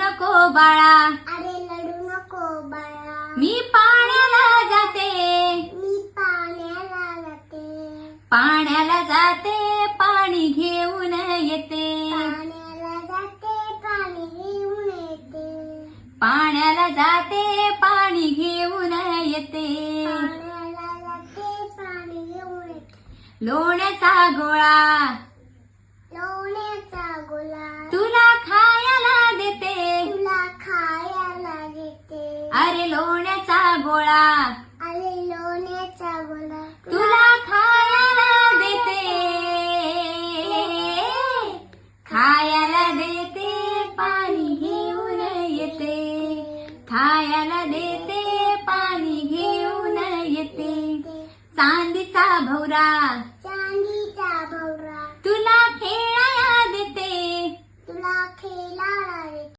नको बाळा, अरे लढू नको बाळा, मी पाण्याला जाते, मी पाण्याला जाते, पाण्याला जाते पाणी घेऊन येते, पाण्याला जाते पाणी घेऊन येते, पाण्याला जाते पाणी घेऊन येते, पाण्याला जाते पाणी घेऊन येते, लोण्याचा गोळा लोण्याचा गोळा तुला खायला देते, तुला खायला देते, अरे लोण्याचा गोळा